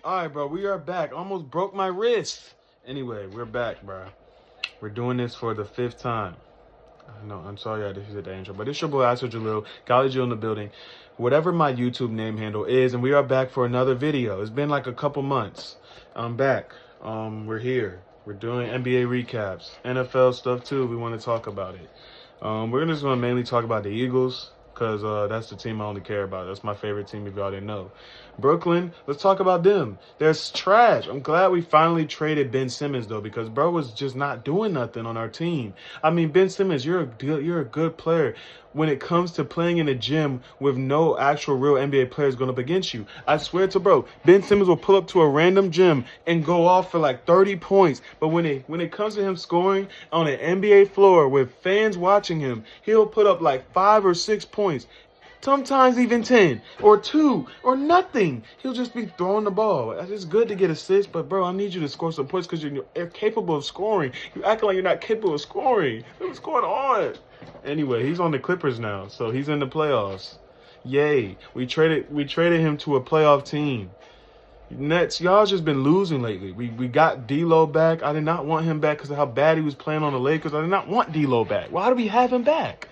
All right, bro, we are back. Almost broke my wrist. Anyway, we're back, bro. We're doing this for the 5th time. No, I'm sorry I did the intro, but it's your boy, Jaleel, Golly.jaleel in the building. Whatever my YouTube name handle is, and we are back for another video. It's been like a couple months. I'm back. We're here. We're doing NBA recaps, NFL stuff too. We want to talk about it. We're just going to mainly talk about the Eagles, because that's the team I only care about. That's my favorite team, if y'all didn't know. Brooklyn, let's talk about them. They're trash. I'm glad we finally traded Ben Simmons, though, because bro was just not doing nothing on our team. I mean, Ben Simmons, you're a good player. When it comes to playing in a gym with no actual real NBA players going up against you, I swear to bro, Ben Simmons will pull up to a random gym and go off for like 30 points. But when it comes to him scoring on an NBA floor with fans watching him, he'll put up like 5 or 6 points. Sometimes even 10 or 2 or nothing. He'll just be throwing the ball. It's good to get assists, but bro, I need you to score some points because you're capable of scoring. You acting like you're not capable of scoring. What's going on? Anyway, he's on the Clippers now, so he's in the playoffs. Yay! We traded him to a playoff team. Nets, y'all just been losing lately. We got D'Lo back. I did not want him back because of how bad he was playing on the Lakers. I did not want D'Lo back. Why do we have him back?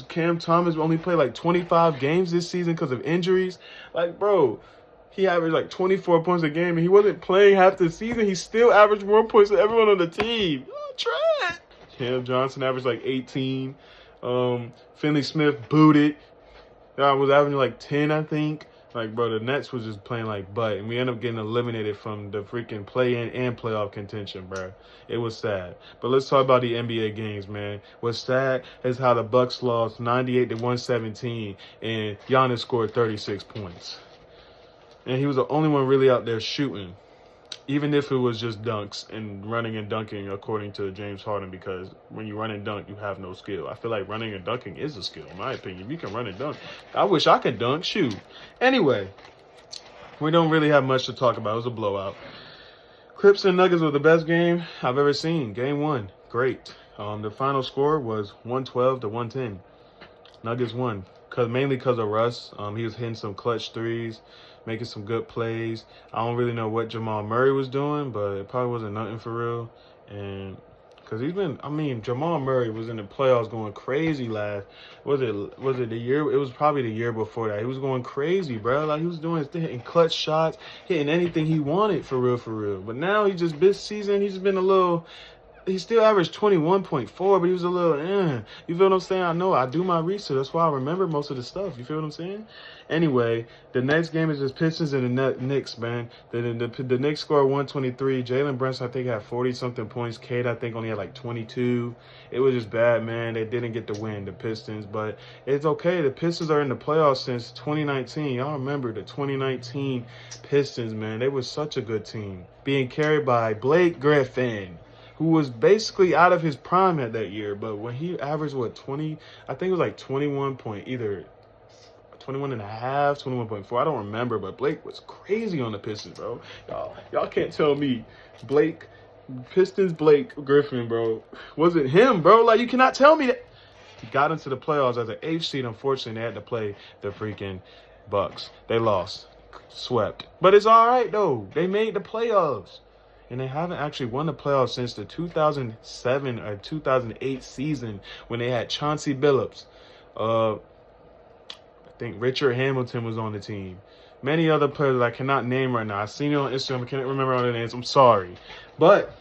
Cam Thomas only played like 25 games this season because of injuries. Like, bro, he averaged like 24 points a game, and he wasn't playing half the season. He still averaged more points than everyone on the team. Oh, trash. Cam Johnson averaged like 18. Finney Smith booted. I was averaging like 10, I think. Like, bro, the Nets was just playing like butt, and we ended up getting eliminated from the freaking play-in and playoff contention, bro. It was sad. But let's talk about the NBA games, man. What's sad is how the Bucks lost 98 to 117, and Giannis scored 36 points. And he was the only one really out there shooting, even if it was just dunks and running and dunking, according to James Harden, because when you run and dunk, you have no skill. I feel like running and dunking is a skill, in my opinion. If you can run and dunk, I wish I could dunk. Shoot. Anyway, we don't really have much to talk about. It was a blowout. Clips and Nuggets were the best game I've ever seen. Game 1, great. The final score was 112 to 110. Nuggets won, mainly because of Russ. He was hitting some clutch threes, making some good plays. I don't really know what Jamal Murray was doing, but it probably wasn't nothing for real. And because Jamal Murray was in the playoffs going crazy last. Was it the year? It was probably the year before that. He was going crazy, bro. Like, he was doing his thing, hitting clutch shots, hitting anything he wanted for real. But now this season, he's just been a little. He still averaged 21.4, but he was a little, You feel what I'm saying? I know. I do my research. That's why I remember most of the stuff. You feel what I'm saying? Anyway, the next game is just Pistons and the Knicks, man. The Knicks scored 123. Jalen Brunson, I think, had 40-something points. Cade, I think, only had like 22. It was just bad, man. They didn't get the win, the Pistons. But it's okay. The Pistons are in the playoffs since 2019. Y'all remember the 2019 Pistons, man. They were such a good team. Being carried by Blake Griffin, who was basically out of his prime at that year. But when he averaged, 20, I think it was like 21 point, either 21 and a half, 21.4. I don't remember, but Blake was crazy on the Pistons, bro. Y'all can't tell me Pistons Blake Griffin, bro. Wasn't him, bro. Like, you cannot tell me that. He got into the playoffs as an 8th seed. Unfortunately, they had to play the freaking Bucks. They lost, swept. But it's all right, though. They made the playoffs. And they haven't actually won the playoffs since the 2007 or 2008 season when they had Chauncey Billups. I think Richard Hamilton was on the team. Many other players that I cannot name right now. I've seen it on Instagram. I can't remember all their names. I'm sorry. But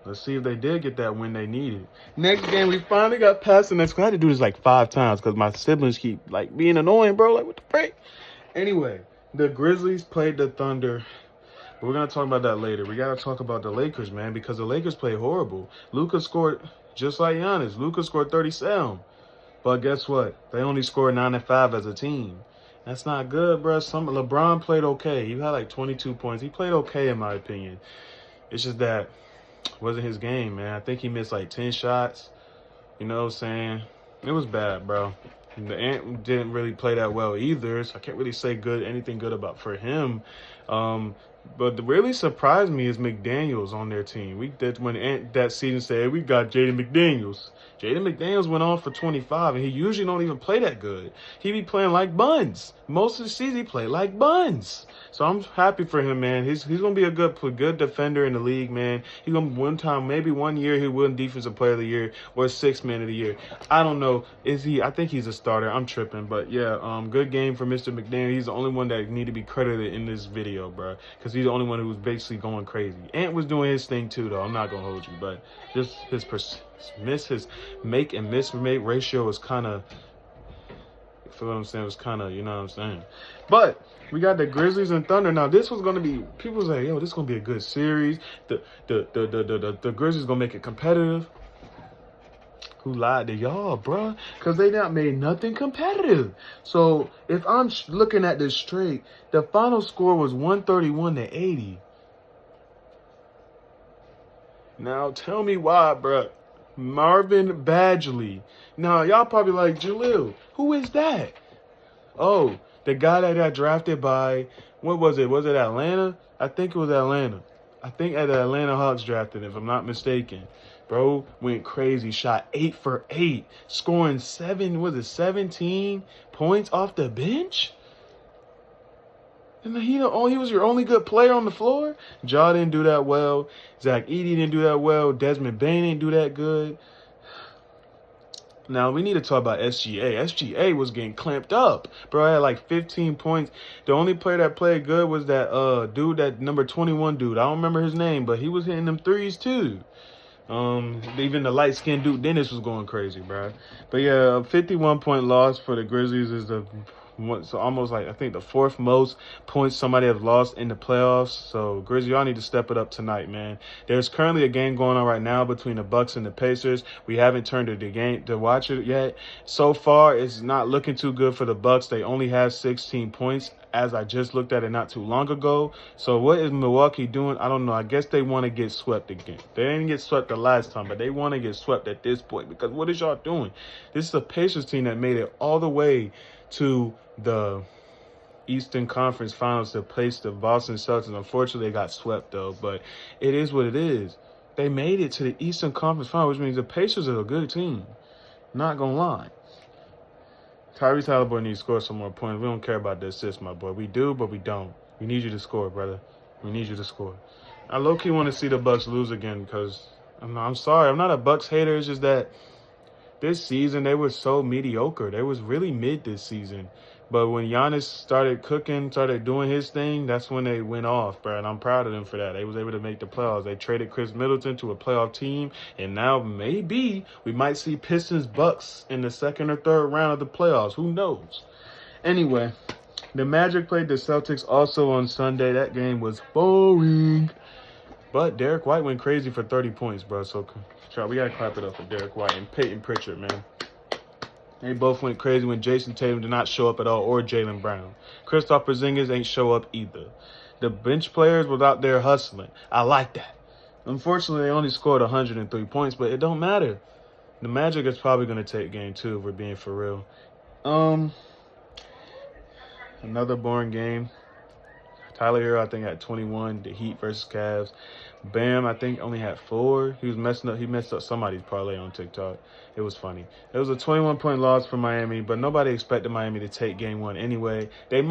let's see if they did get that win they needed. Next game, we finally got past the next. I had to do this like 5 times because my siblings keep like being annoying, bro. Like, what the frick? Anyway, the Grizzlies played the Thunder. We're going to talk about that later. We got to talk about the Lakers, man, because the Lakers played horrible. Luka scored just like Giannis. Luka scored 37. But guess what? They only scored 9 and 5 as a team. That's not good, bro. LeBron played okay. He had like 22 points. He played okay, in my opinion. It's just that it wasn't his game, man. I think he missed like 10 shots. You know what I'm saying? It was bad, bro. And the Ant didn't really play that well either, so I can't really say anything good about for him. But what really surprised me is McDaniels on their team. When that season said, we got Jaden McDaniels. Jaden McDaniels went on for 25, and he usually don't even play that good. He be playing like buns. Most of the season, he played like buns. So I'm happy for him, man. He's gonna be a good defender in the league, man. He's gonna one time, maybe 1 year, he win Defensive Player of the Year or Sixth Man of the Year. I don't know. Is he? I think he's a starter. I'm tripping, but yeah, good game for Mr. McDaniel. He's the only one that need to be credited in this video, bro, because he's the only one who was basically going crazy. Ant was doing his thing too, though. I'm not gonna hold you, but just his make and miss ratio is kind of. Feel what I'm saying? It was kind of, you know what I'm saying. But we got the Grizzlies and Thunder. Now this was gonna be, people say, yo, this is gonna be a good series. The Grizzlies gonna make it competitive. Who lied to y'all, bruh? Because they not made nothing competitive. So if I'm looking at this straight, the final score was 131-80. Now tell me why, bruh. Marvin Badgley. Now y'all probably like, Jaleel, who is that? Oh, the guy that got drafted by, what was it? Was it Atlanta? I think it was Atlanta. I think the Atlanta Hawks drafted him, if I'm not mistaken. Bro went crazy, shot 8 for 8, scoring 17 points off the bench? And he was your only good player on the floor? Ja didn't do that well. Zach Edey didn't do that well. Desmond Bane didn't do that good. Now, we need to talk about SGA. SGA was getting clamped up. Bro, I had like 15 points. The only player that played good was that dude, that number 21 dude. I don't remember his name, but he was hitting them threes too. Even the light-skinned dude, Dennis, was going crazy, bro. But yeah, a 51-point loss for the Grizzlies is so almost like, I think, the 4th most points somebody has lost in the playoffs. So Grizzlies, y'all need to step it up tonight, man. There's currently a game going on right now between the Bucks and the Pacers. We haven't turned to the game to watch it yet. So far, it's not looking too good for the Bucks. They only have 16 points, as I just looked at it not too long ago. So what is Milwaukee doing? I don't know. I guess they want to get swept again. They didn't get swept the last time, but they want to get swept at this point, because what is y'all doing? This is a Pacers team that made it all the way to the Eastern Conference Finals to place the Boston Celtics. Unfortunately, they got swept, though, but it is what it is. They made it to the Eastern Conference Finals, which means the Pacers are a good team. Not going to lie. Tyrese Halliburton needs to score some more points. We don't care about the assists, my boy. We do, but we don't. We need you to score, brother. We need you to score. I low-key want to see the Bucks lose again, because I'm sorry. I'm not a Bucks hater. It's just that this season they were so mediocre. They was really mid this season. But when Giannis started cooking, started doing his thing, that's when they went off, bro. And I'm proud of them for that. They was able to make the playoffs. They traded Chris Middleton to a playoff team. And now maybe we might see Pistons Bucks in the 2nd or 3rd round of the playoffs. Who knows? Anyway, the Magic played the Celtics also on Sunday. That game was boring. But Derek White went crazy for 30 points, bro. So we got to clap it up for Derek White and Peyton Pritchard, man. They both went crazy when Jason Tatum did not show up at all, or Jaylen Brown. Kristaps Porzingis ain't show up either. The bench players was out there hustling. I like that. Unfortunately, they only scored 103 points, but it don't matter. The Magic is probably going to take game 2 if we're being for real. Another boring game. Tyler Hero, I think, had 21. The Heat versus Cavs. Bam, I think, only had 4. He messed up somebody's parlay on TikTok. It was funny. It was a 21-point loss for Miami, but nobody expected Miami to take game 1 anyway. They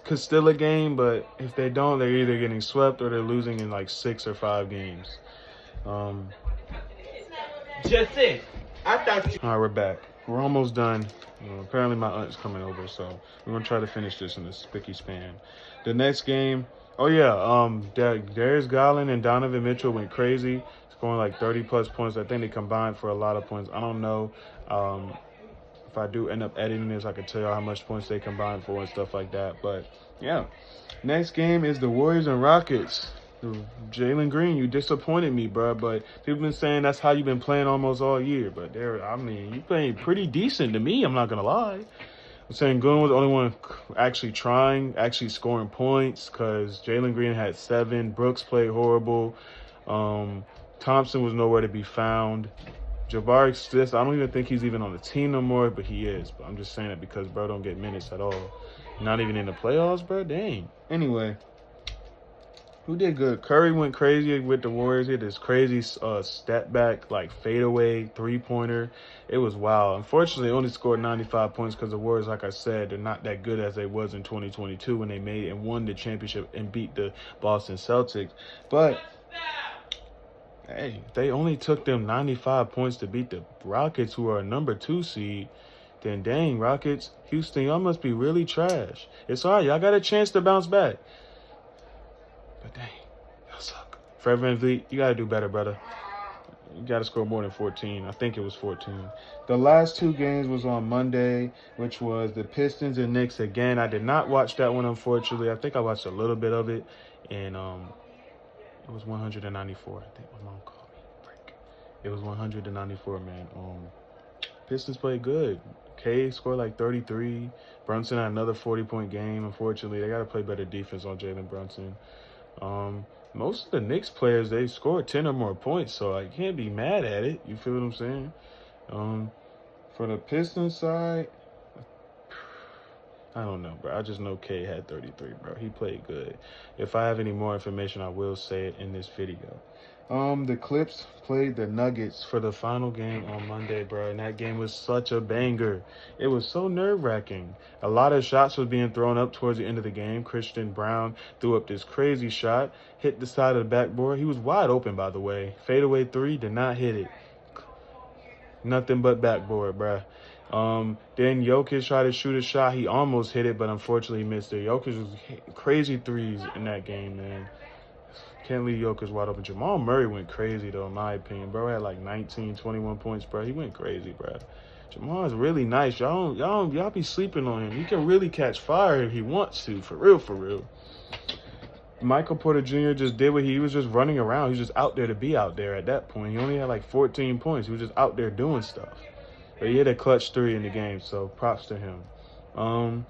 could steal a game, but if they don't, they're either getting swept or they're losing in like 6 or 5 games. Just it. I thought you. All right, we're back. We're almost done. Apparently my aunt's coming over, so we're going to try to finish this in a spicky span. The next game, Darius Garland and Donovan Mitchell went crazy, scoring like 30-plus points. I think they combined for a lot of points. I don't know. If I do end up editing this, I can tell you how much points they combined for and stuff like that. But, yeah. Next game is the Warriors and Rockets. Jalen Green, you disappointed me, bro. But people been saying that's how you've been playing almost all year. But you playing pretty decent to me. I'm not gonna lie. I'm saying Green was the only one actually scoring points, because Jalen Green had 7. Brooks played horrible. Thompson was nowhere to be found. Jabari Smith, I don't even think he's even on the team no more, but he is. But I'm just saying it because bro don't get minutes at all. Not even in the playoffs, bro. Dang. Anyway. Who did good? Curry went crazy with the Warriors. He had this crazy step back, like fadeaway three-pointer. It was wild. Unfortunately, only scored 95 points because the Warriors, like I said, they're not that good as they was in 2022 when they made and won the championship and beat the Boston Celtics. But hey, they only took them 95 points to beat the Rockets, who are a number 2 seed. Then dang, Rockets, Houston, y'all must be really trash. It's all right. Y'all got a chance to bounce back. But dang, y'all suck. Fred VanVleet, you got to do better, brother. You got to score more than 14. I think it was 14. The last 2 games was on Monday, which was the Pistons and Knicks again. I did not watch that one, unfortunately. I think I watched a little bit of it. And it was 194. I think my mom called me. Break. It was 194, man. Pistons played good. K scored like 33. Brunson had another 40-point game. Unfortunately, they got to play better defense on Jalen Brunson. Most of the Knicks players, they scored 10 or more points, so I can't be mad at it. You feel what I'm saying? For the Pistons side, I don't know, bro. I just know K had 33, bro. He played good. If I have any more information, I will say it in this video. The Clips played the Nuggets for the final game on Monday, bro, and that game was such a banger. It was so nerve-wracking. A lot of shots was being thrown up towards the end of the game. Christian Brown threw up this crazy shot, hit the side of the backboard. He was wide open, by the way. Fadeaway 3, did not hit it. Nothing but backboard, bro. Then Jokic tried to shoot a shot. He almost hit it, but unfortunately missed it. Jokic was crazy threes in that game, man. Can't leave Jokic wide open. Jamal Murray went crazy, though, in my opinion. Bro had like 19, 21 points, bro. He went crazy, bro. Jamal is really nice. Y'all be sleeping on him. He can really catch fire if he wants to, for real, for real. Michael Porter Jr. just did what he was just running around. He was just out there to be out there at that point. He only had like 14 points. He was just out there doing stuff. But he hit a clutch 3 in the game, so props to him.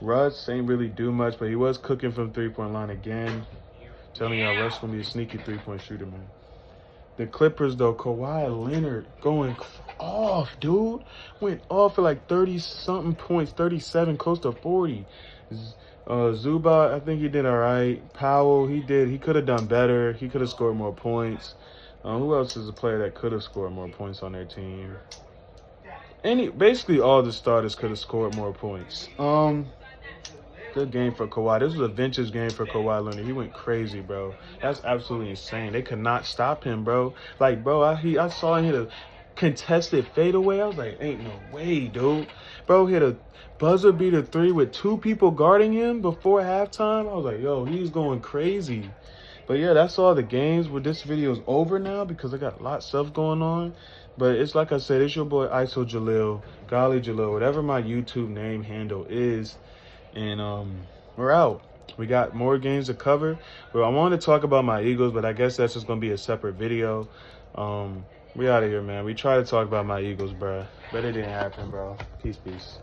Russ ain't really do much, but he was cooking from three-point line again. Telling y'all, Russ gonna be a sneaky three-point shooter, man. The Clippers, though, Kawhi Leonard going off, dude. Went off for like 30-something points, 37, close to 40. Zubac, I think he did all right. Powell, he could have done better. He could have scored more points. Who else is a player that could have scored more points on their team? Basically all the starters could have scored more points. Good game for Kawhi. This was a vintage game for Kawhi Leonard. He went crazy, bro. That's absolutely insane. They could not stop him, bro. Like, bro, I saw him hit a contested fadeaway. I was like, ain't no way, dude. Bro hit a buzzer beater 3 with 2 people guarding him before halftime. I was like, yo, he's going crazy. But yeah, that's all the games. Well, this video is over now because I got a lot of stuff going on. But it's like I said, it's your boy Jaleel, Golly.jaleel, whatever my YouTube name handle is. And we're out. We got more games to cover. Well, I wanted to talk about my Eagles, but I guess that's just going to be a separate video. We out of here, man. We tried to talk about my Eagles, bro. But it didn't happen, bro. Peace, peace.